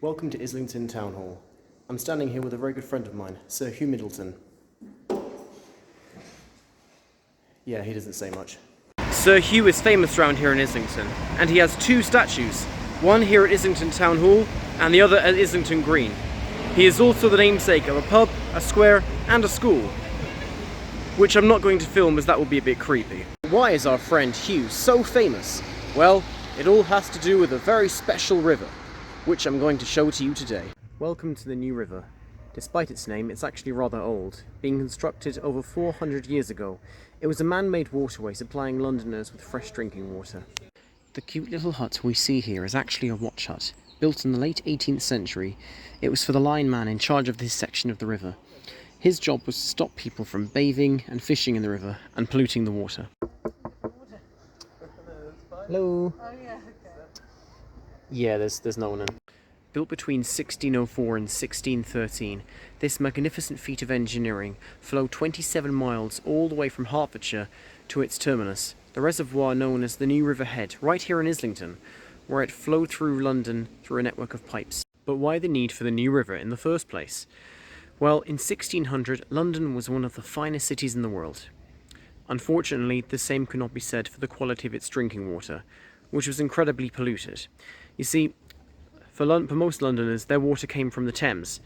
Welcome to Islington Town Hall. I'm standing here with a very good friend of mine, Sir Hugh Middleton. Yeah, he doesn't say much. Sir Hugh is famous around here in Islington, and he has two statues, one here at Islington Town Hall and the other at Islington Green. He is also the namesake of a pub, a square and a school, which I'm not going to film as that would be a bit creepy. Why is our friend Hugh so famous? Well, it all has to do with a very special river, which I'm going to show to you today. Welcome to the New River. Despite its name, it's actually rather old. Being constructed over 400 years ago, it was a man-made waterway supplying Londoners with fresh drinking water. The cute little hut we see here is actually a watch hut. Built in the late 18th century, it was for the lineman in charge of this section of the river. His job was to stop people from bathing and fishing in the river and polluting the water. Hello. Oh yeah, okay. Yeah, there's no one in. Built between 1604 and 1613, this magnificent feat of engineering flowed 27 miles all the way from Hertfordshire to its terminus, the reservoir known as the New River Head, right here in Islington, where it flowed through London through a network of pipes. But why the need for the New River in the first place? Well, in 1600, London was one of the finest cities in the world. Unfortunately, the same could not be said for the quality of its drinking water, which was incredibly polluted. You see, for most Londoners, their water came from the Thames,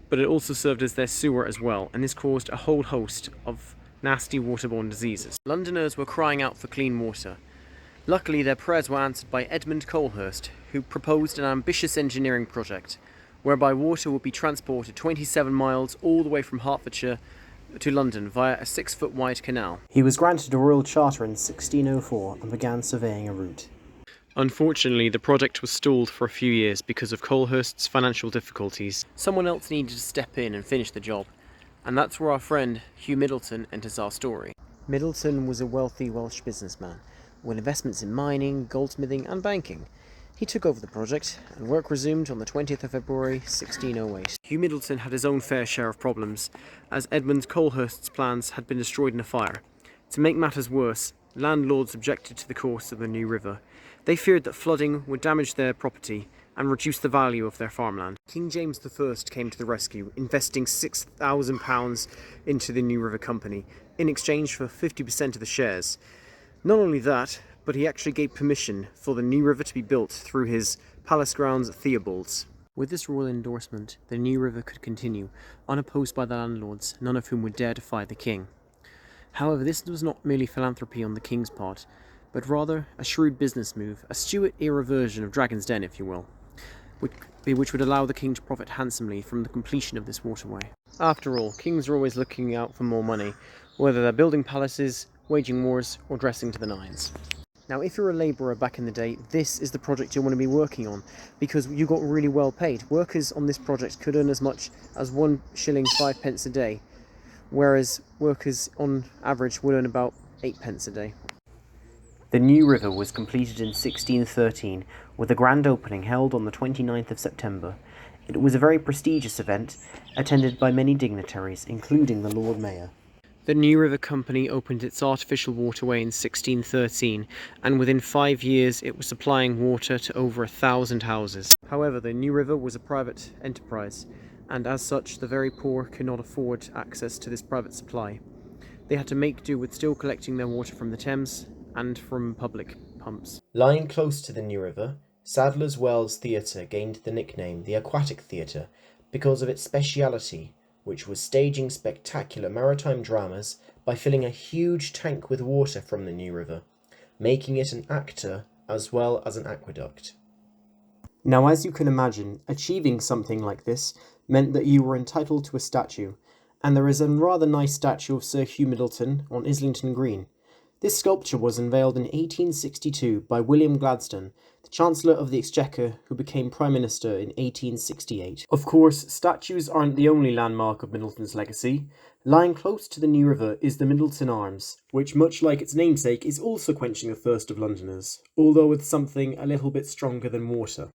but it also served as their sewer as well, and this caused a whole host of nasty waterborne diseases. Londoners were crying out for clean water. Luckily, their prayers were answered by Edmund Colehurst, who proposed an ambitious engineering project, whereby water would be transported 27 miles all the way from Hertfordshire to London via a 6-foot wide canal. He was granted a royal charter in 1604 and began surveying a route. Unfortunately, the project was stalled for a few years because of Colehurst's financial difficulties. Someone else needed to step in and finish the job, and that's where our friend Hugh Middleton enters our story. Middleton was a wealthy Welsh businessman with investments in mining, goldsmithing and banking. He took over the project, and work resumed on the 20th of February 1608. Hugh Middleton had his own fair share of problems, as Edmund Colehurst's plans had been destroyed in a fire. To make matters worse, landlords objected to the course of the New River. They feared that flooding would damage their property and reduce the value of their farmland. King James I came to the rescue, investing £6,000 into the New River Company in exchange for 50% of the shares. Not only that, but he actually gave permission for the New River to be built through his palace grounds at Theobald's. With this royal endorsement, the New River could continue, unopposed by the landlords, none of whom would dare defy the king. However, this was not merely philanthropy on the king's part, but rather a shrewd business move, a Stuart-era version of Dragon's Den, if you will, which would allow the king to profit handsomely from the completion of this waterway. After all, kings are always looking out for more money, whether they're building palaces, waging wars, or dressing to the nines. Now, if you're a labourer back in the day, this is the project you want to be working on, because you got really well paid. Workers on this project could earn as much as 1 shilling 5 pence a day, whereas workers on average would earn about 8 pence a day. The New River was completed in 1613, with a grand opening held on the 29th of September. It was a very prestigious event, attended by many dignitaries, including the Lord Mayor. The New River Company opened its artificial waterway in 1613, and within 5 years it was supplying water to over 1,000 houses. However, the New River was a private enterprise, and as such the very poor could not afford access to this private supply. They had to make do with still collecting their water from the Thames and from public pumps. Lying close to the New River, Sadler's Wells Theatre gained the nickname the Aquatic Theatre because of its speciality, which was staging spectacular maritime dramas by filling a huge tank with water from the New River, making it an actor as well as an aqueduct. Now, as you can imagine, achieving something like this meant that you were entitled to a statue, and there is a rather nice statue of Sir Hugh Middleton on Islington Green. This sculpture was unveiled in 1862 by William Gladstone, the Chancellor of the Exchequer, who became Prime Minister in 1868. Of course, statues aren't the only landmark of Middleton's legacy. Lying close to the New River is the Middleton Arms, which, much like its namesake, is also quenching the thirst of Londoners, although with something a little bit stronger than water.